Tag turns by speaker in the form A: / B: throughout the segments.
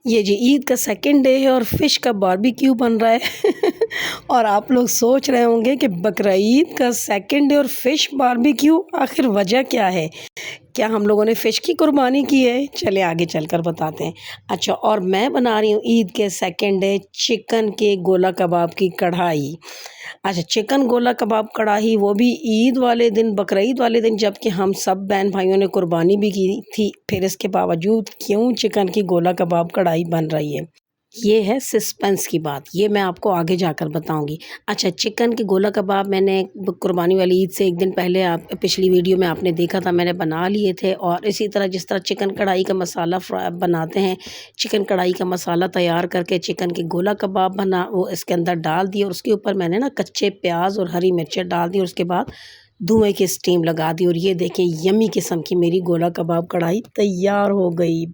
A: ये जी ईद का second day है और फ़िश का बारबेक्यू बन रहा है और आप लोग सोच रहे होंगे कि बकरा ईद का सेकंड डे और फ़िश बारबेक्यू आखिर वजह क्या है? क्या हम लोगों ने फ़िश की कुर्बानी की है? चलें आगे चलकर बताते हैं। अच्छा और मैं बना रही हूँ ईद के सेकंड डे चिकन के गोला कबाब की कढ़ाई। अच्छा चिकन गोला कबाब कढ़ाई वो भी ईद वाले दिन, बकरीद वाले दिन जबकि हम सब बहन-भाइयों ने कुर्बानी भी की थी, फिर इसके बावजूद क्यों चिकन की गोला कबाब कढ़ाई बन रही है? ये है सस्पेंस की बात, ये मैं आपको आगे जाकर बताऊँगी। अच्छा चिकन के गोला कबाब मैंने कुर्बानी वाली ईद से 1 दिन पहले आप पिछली वीडियो में आपने देखा था मैंने बना लिए थे और इसी तरह जिस तरह चिकन कढ़ाई का मसाला बनाते हैं, चिकन कढ़ाई का मसाला तैयार करके चिकन के गोला कबाब वो इसके अंदर डाल दिए और उसके ऊपर मैंने ना कच्चे प्याज़ और हरी मिर्चें डाल दी और उसके बाद धुएँ की स्टीम लगा दी और ये देखें यम्मी किस्म की मेरी गोला कबाब कढ़ाई तैयार हो गई।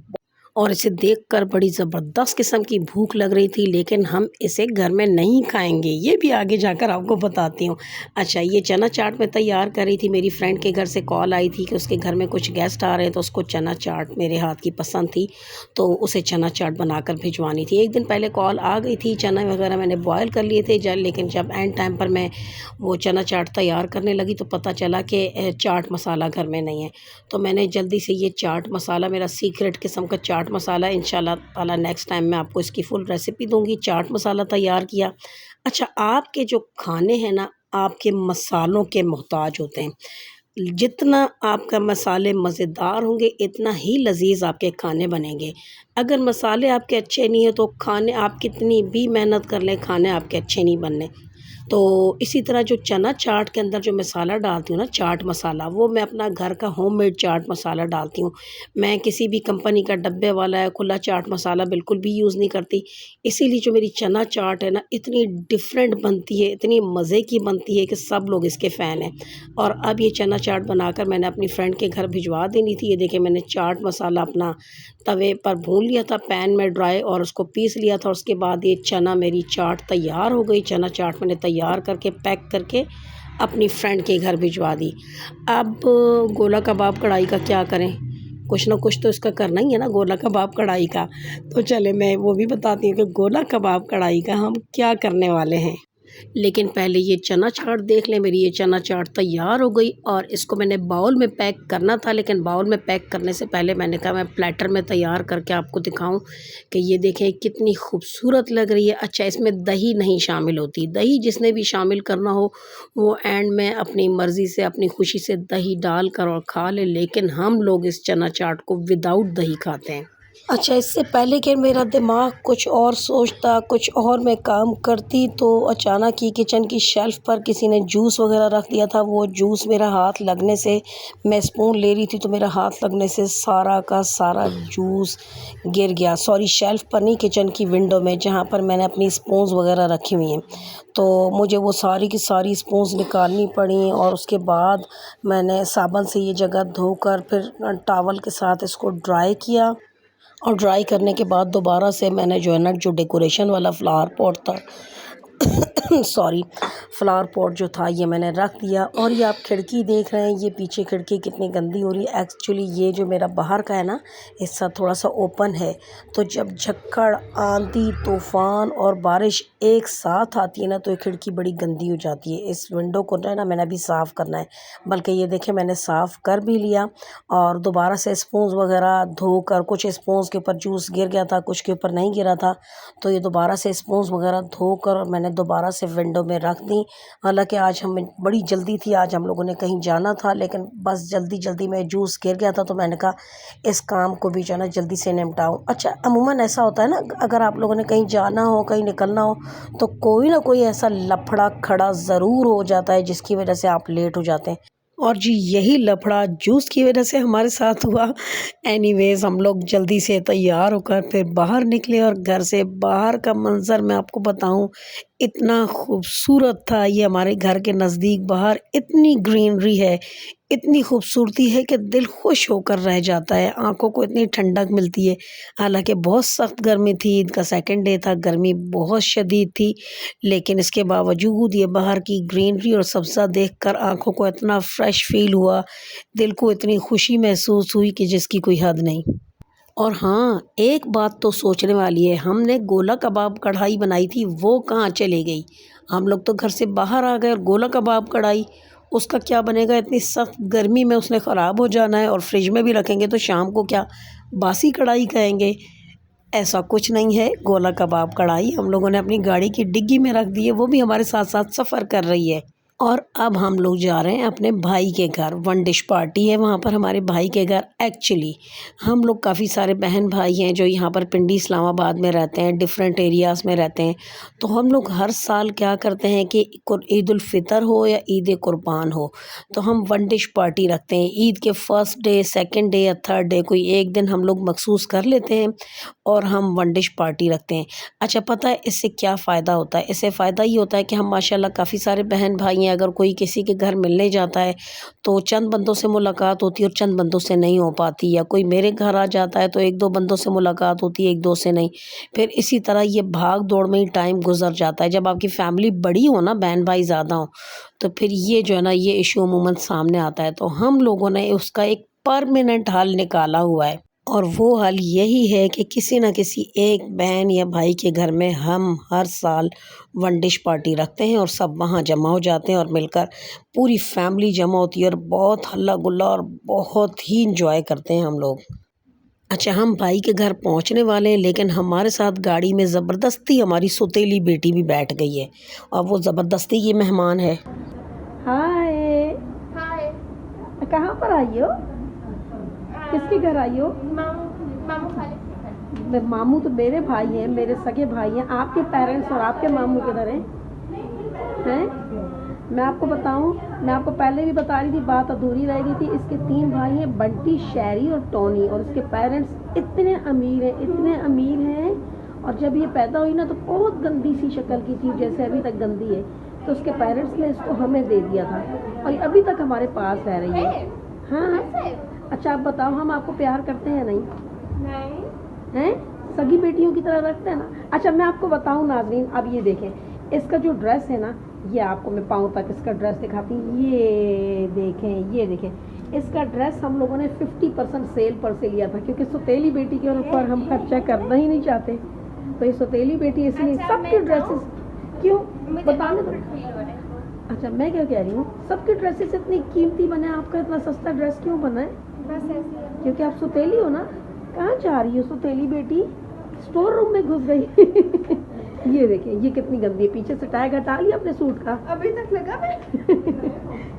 A: और इसे देखकर बड़ी ज़बरदस्त किस्म की भूख लग रही थी लेकिन हम इसे घर में नहीं खाएँगे, ये भी आगे जाकर आपको बताती हूँ। अच्छा ये चना चाट मैं तैयार कर रही थी, मेरी फ्रेंड के घर से कॉल आई थी कि उसके घर में कुछ गेस्ट आ रहे हैं तो उसको चना चाट मेरे हाथ की पसंद थी, तो उसे चना चाट बनाकर भिजवानी थी। 1 दिन पहले कॉल आ गई थी, चना वगैरह मैंने बॉयल कर लिए थे लेकिन जब एंड टाइम पर मैं वो चना चाट तैयार करने लगी तो पता चला कि चाट मसाला घर में नहीं है। तो मैंने जल्दी से ये चाट मसाला मेरा सीक्रेट किस्म का चाट मसाला इंशाल्लाह ताला नेक्स्ट टाइम मैं आपको इसकी फुल रेसिपी दूंगी। चाट मसाला तैयार किया। अच्छा आपके जो खाने हैं ना आपके मसालों के मोहताज होते हैं। जितना आपका मसाले मज़ेदार होंगे इतना ही लजीज आपके खाने बनेंगे। अगर मसाले आपके अच्छे नहीं है तो खाने आप कितनी भी मेहनत कर लें खाने आपके अच्छे नहीं बनने। तो इसी तरह जो चना चाट के अंदर जो मसाला डालती हूँ ना चाट मसाला वो मैं अपना घर का होममेड चाट मसाला डालती हूँ। मैं किसी भी कंपनी का डब्बे वाला या खुला चाट मसाला बिल्कुल भी यूज़ नहीं करती। इसीलिए जो मेरी चना चाट है ना इतनी डिफरेंट बनती है, इतनी मज़े की बनती है कि सब लोग इसके फ़ैन हैं। और अब ये चना चाट बनाकर मैंने अपनी फ्रेंड के घर भिजवा देनी थी। ये देखिए मैंने चाट मसाला अपना तवे पर भून लिया था पैन में ड्राई और उसको पीस लिया था। उसके बाद ये चना मेरी चाट तैयार हो गई। चना चाट मैंने तैयार करके पैक करके अपनी फ्रेंड के घर भिजवा दी। अब गोला कबाब कढ़ाई का क्या करें? कुछ ना कुछ तो इसका करना ही है ना गोला कबाब कढ़ाई का। तो चले मैं वो भी बताती हूँ कि गोला कबाब कढ़ाई का हम क्या करने वाले हैं। लेकिन पहले ये चना चाट देख लें। मेरी ये चना चाट तैयार हो गई और इसको मैंने बाउल में पैक करना था लेकिन बाउल में पैक करने से पहले मैंने कहा मैं प्लेटर में तैयार करके आपको दिखाऊं कि ये देखें कितनी खूबसूरत लग रही है। अच्छा इसमें दही नहीं शामिल होती, दही जिसने भी शामिल करना हो वो एंड में अपनी मर्ज़ी से अपनी खुशी से दही डाल कर और खा ले, लेकिन हम लोग इस चना चाट को विदाउट दही खाते हैं। अच्छा इससे पहले कि मेरा दिमाग कुछ और सोचता, कुछ और मैं काम करती तो अचानक ही किचन की शेल्फ़ पर किसी ने जूस वग़ैरह रख दिया था। वो जूस मेरा हाथ लगने से मैं स्पून ले रही थी तो मेरा हाथ लगने से सारा का सारा जूस गिर गया। सॉरी शेल्फ़ पर नहीं किचन की विंडो में जहाँ पर मैंने अपनी स्पून्स वग़ैरह रखी हुई हैं। तो मुझे वो सारी की सारी स्पून्स निकालनी पड़ी और उसके बाद मैंने साबुन से ये जगह धोकर फिर टॉवल के साथ इसको ड्राई किया। और ड्राई करने के बाद दोबारा से मैंने जो है ना जो डेकोरेशन वाला फ्लावर पॉट था सॉरी फ्लावर पॉट जो था ये मैंने रख दिया। और ये आप खिड़की देख रहे हैं, ये पीछे खिड़की कितनी गंदी हो रही है। एक्चुअली ये जो मेरा बाहर का है ना हिस्सा थोड़ा सा ओपन है, तो जब झक्कड़ आंधी तूफ़ान और बारिश एक साथ आती है ना तो ये खिड़की बड़ी गंदी हो जाती है। इस विंडो को ना मैंने अभी साफ़ करना है, बल्कि ये देखें मैंने साफ़ कर भी लिया और दोबारा से स्पून्स वगैरह धोकर, कुछ स्पून्स के ऊपर जूस गिर गया था, कुछ के ऊपर नहीं गिरा था, तो ये दोबारा से स्पून्स वगैरह धोकर और मैंने दोबारा से विंडो में रख दी। हालांकि आज हमें बड़ी जल्दी थी, आज हम लोगों ने कहीं जाना था लेकिन बस जल्दी में जूस गिर गया था तो मैंने कहा इस काम को भी जो है ना जल्दी से निपटाऊं। अच्छा अमूमन ऐसा होता है ना अगर आप लोगों ने कहीं जाना हो, कहीं निकलना हो तो कोई ना कोई ऐसा लफड़ा खड़ा ज़रूर हो जाता है जिसकी वजह से आप लेट हो जाते हैं। और जी यही लफड़ा जूस की वजह से हमारे साथ हुआ। एनीवेज़ हम लोग जल्दी से तैयार होकर फिर बाहर निकले और घर से बाहर का मंज़र मैं आपको बताऊं इतना खूबसूरत था। ये हमारे घर के नज़दीक बाहर इतनी ग्रीनरी है, इतनी खूबसूरती है कि दिल खुश होकर रह जाता है, आंखों को इतनी ठंडक मिलती है। हालांकि बहुत सख्त गर्मी थी, ईद का सेकंड डे था, गर्मी बहुत शदीद थी, लेकिन इसके बावजूद ये बाहर की ग्रीनरी और सब्ज़ा देखकर आंखों को इतना फ्रेश फील हुआ, दिल को इतनी खुशी महसूस हुई कि जिसकी कोई हद नहीं। और हाँ, एक बात तो सोचने वाली है, हमने गोला कबाब कढ़ाई बनाई थी, वो कहाँ चली गई। हम लोग तो घर से बाहर आ गए और गोला कबाब कढ़ाई, उसका क्या बनेगा। इतनी सख्त गर्मी में उसने ख़राब हो जाना है और फ्रिज में भी रखेंगे तो शाम को क्या बासी कढ़ाई कहेंगे। ऐसा कुछ नहीं है। गोला कबाब कढ़ाई हम लोगों ने अपनी गाड़ी की डिग्गी में रख दी है, वो भी हमारे साथ साथ सफ़र कर रही है। और अब हम लोग जा रहे हैं अपने भाई के घर, वन डिश पार्टी है वहाँ पर हमारे भाई के घर। एक्चुअली हम लोग काफ़ी सारे बहन भाई हैं जो यहाँ पर पिंडी इस्लामाबाद में रहते हैं, डिफरेंट एरियाज़ में रहते हैं। तो हम लोग हर साल क्या करते हैं कि ईद उल फितर हो या ईद कुर्बान हो, तो हम वन डिश पार्टी रखते हैं। ईद के फर्स्ट डे, सेकंड डे या थर्ड डे कोई एक दिन हम लोग मखसूस कर लेते हैं और हम वन डिश पार्टी रखते हैं। अच्छा, पता है इससे क्या फ़ायदा होता है? इससे फ़ायदा ये होता है कि हम माशाल्लाह काफ़ी सारे बहन भाई हैं, अगर कोई किसी के घर मिलने जाता है तो चंद बंदों से मुलाकात होती है और चंद बंदों से नहीं हो पाती, या कोई मेरे घर आ जाता है तो एक दो बंदों से मुलाकात होती है, एक दो से नहीं। फिर इसी तरह ये भाग दौड़ में ही टाइम गुजर जाता है। जब आपकी फैमिली बड़ी हो ना, बहन भाई ज़्यादा हो, तो फिर ये जो है ना, ये इशू अमूमन सामने आता है। तो हम लोगों ने उसका एक परमानेंट हल निकाला हुआ है और वो हल यही है कि किसी न किसी एक बहन या भाई के घर में हम हर साल वन डिश पार्टी रखते हैं और सब वहाँ जमा हो जाते हैं और मिलकर पूरी फैमिली जमा होती है और बहुत हल्ला गुल्ला और बहुत ही इंजॉय करते हैं हम लोग। अच्छा, हम भाई के घर पहुँचने वाले हैं, लेकिन हमारे साथ गाड़ी में ज़बरदस्ती हमारी सौतेली बेटी भी बैठ गई है और वो ज़बरदस्ती की मेहमान है। हाय,
B: हाय।
A: कहाँ पर आई हो? किसके घर आई हो?
B: मामू खालिद के घर।
A: मामू तो मेरे भाई हैं, मेरे सगे भाई हैं। आपके पेरेंट्स और आपके मामू किधर हैं? मैं आपको बताऊं, मैं आपको पहले भी बता रही थी, बात अधूरी रह गई थी। इसके 3 भाई हैं, बंटी, शैरी और टोनी, और इसके पेरेंट्स इतने अमीर हैं, इतने अमीर हैं। और जब ये पैदा हुई ना तो बहुत गंदी सी शक्ल की थी, जैसे अभी तक गंदी है। तो उसके पेरेंट्स ने इसको हमें दे दिया था और ये अभी तक हमारे पास रह रही है। हाँ। अच्छा, आप बताओ, हम आपको प्यार करते हैं नहीं?
B: नहीं।
A: हैं? सगी बेटियों की तरह रखते हैं ना। अच्छा, मैं आपको बताऊं नाज़रीन, अब ये देखें, इसका जो ड्रेस है ना, ये आपको मैं पाँव तक इसका ड्रेस दिखाती हूँ। ये देखें, ये देखें, इसका ड्रेस हम लोगों ने 50% सेल पर से लिया था, क्योंकि सौतेली बेटी के ऊपर हम खर्चा करना ही नहीं चाहते। तो ये सौतेली बेटी इसलिए सबके ड्रेसेस, क्यों बताने दो। अच्छा, मैं क्या कह रही हूँ, सबके ड्रेसेस इतनी कीमती बने, आपका इतना सस्ता ड्रेस क्यों बना है?
B: बस ऐसे ही।
A: क्योंकि आप सौतेली हो ना। कहाँ जा रही हो सौतेली बेटी? स्टोर रूम में घुस गई। ये देखिए, ये कितनी गंदी है। पीछे से टैग हटा लिया अपने सूट का।
B: अभी तक लगा मैं।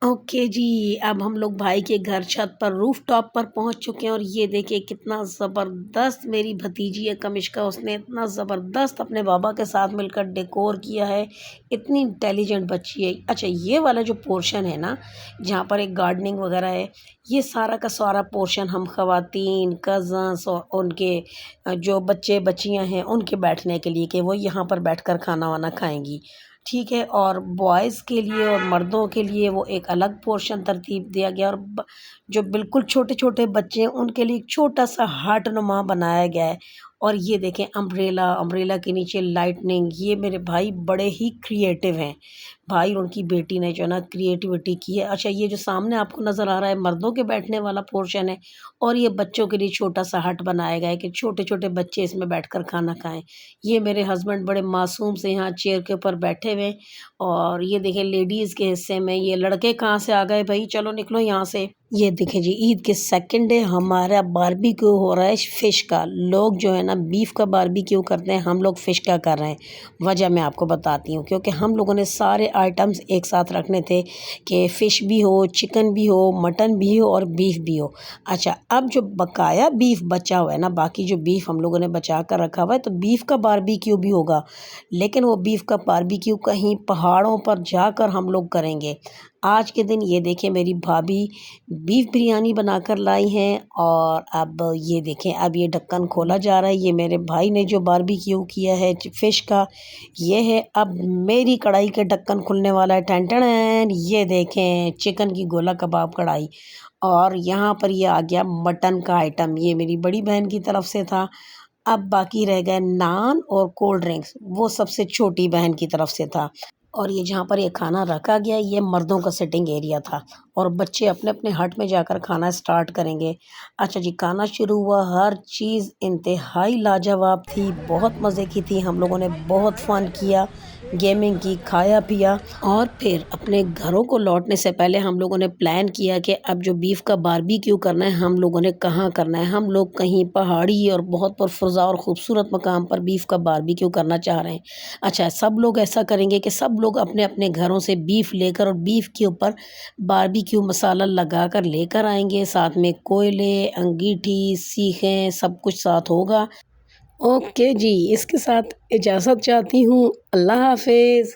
A: ओके जी, अब हम लोग भाई के घर छत पर रूफ टॉप पर पहुंच चुके हैं और ये देखिए कितना ज़बरदस्त मेरी भतीजी है कमिश्का, उसने इतना ज़बरदस्त अपने बाबा के साथ मिलकर डेकोर किया है। इतनी इंटेलिजेंट बच्ची है। अच्छा, ये वाला जो पोर्शन है ना, जहाँ पर एक गार्डनिंग वगैरह है, ये सारा का सारा पोर्शन हम ख़वातीन, कज़न्स और उनके जो बच्चे बच्चियाँ हैं उनके बैठने के लिए, कि वो यहाँ पर बैठकर खाना वाना खाएंगी। ठीक है। और बॉयज़ के लिए और मर्दों के लिए वो एक अलग पोर्शन तरतीब दिया गया, और जो बिल्कुल छोटे छोटे बच्चे हैं उनके लिए एक छोटा सा हार्ट नुमा बनाया गया है। और ये देखें, अम्ब्रेला, अम्ब्रेला के नीचे लाइटनिंग। ये मेरे भाई बड़े ही क्रिएटिव हैं, भाई और उनकी बेटी ने जो है ना क्रिएटिविटी की है। अच्छा, ये जो सामने आपको नज़र आ रहा है मर्दों के बैठने वाला पोर्शन है, और ये बच्चों के लिए छोटा सा हट बनाया गया है कि छोटे छोटे बच्चे इसमें बैठकर खाना खाएं। ये मेरे हस्बैंड बड़े मासूम से यहाँ चेयर के ऊपर बैठे हुए। और ये देखें, लेडीज़ के हिस्से में ये लड़के कहाँ से आ गए भाई, चलो निकलो यहाँ से। ये देखें जी, ईद के सेकंड डे हमारा बारबेक्यू हो रहा है फ़िश का। लोग जो है ना बीफ का बारबेक्यू करते हैं, हम लोग फ़िश का कर रहे हैं। वजह मैं आपको बताती हूँ, क्योंकि हम लोगों ने सारे आइटम्स एक साथ रखने थे कि फ़िश भी हो, चिकन भी हो, मटन भी हो और बीफ भी हो। अच्छा, अब जो बकाया बीफ बचा हुआ है ना, बाकी जो बीफ हम लोगों ने बचा कर रखा हुआ है, तो बीफ का बारबेक्यू भी होगा, लेकिन वो बीफ का बारबेक्यू कहीं पहाड़ों पर जाकर हम लोग करेंगे। आज के दिन ये देखें, मेरी भाभी बीफ बिरयानी बनाकर लाई हैं। और अब ये देखें, अब ये ढक्कन खोला जा रहा है। ये मेरे भाई ने जो बारबेक्यू किया है फ़िश का, ये है। अब मेरी कढ़ाई के ढक्कन खुलने वाला है। टन टन, ये देखें, चिकन की गोला कबाब कढ़ाई। और यहाँ पर ये आ गया मटन का आइटम, ये मेरी बड़ी बहन की तरफ से था। अब बाकी रह गए नान और कोल्ड ड्रिंक्स, वो सबसे छोटी बहन की तरफ से था। और ये जहाँ पर ये खाना रखा गया ये मर्दों का सिटिंग एरिया था और बच्चे अपने अपने हट में जाकर खाना स्टार्ट करेंगे। अच्छा जी, खाना शुरू हुआ। हर चीज़ इंतहाई लाजवाब थी, बहुत मज़े की थी। हम लोगों ने बहुत फ़न किया, गेमिंग की, खाया पिया और फिर अपने घरों को लौटने से पहले हम लोगों ने प्लान किया कि अब जो बीफ का बारबेक्यू करना है हम लोगों ने कहाँ करना है। हम लोग कहीं पहाड़ी और बहुत पुरफ़ज़ा और ख़ूबसूरत मकाम पर बीफ का बारबेक्यू करना चाह रहे हैं। अच्छा, सब लोग ऐसा करेंगे कि सब लोग अपने अपने घरों से बीफ लेकर और बीफ के ऊपर बारबेक्यू मसाला लगाकर लेकर आएंगे। साथ में कोयले, अंगीठी, सीखें, सब कुछ साथ होगा। ओके जी, इसके साथ इजाज़त चाहती हूँ। अल्लाह हाफिज़।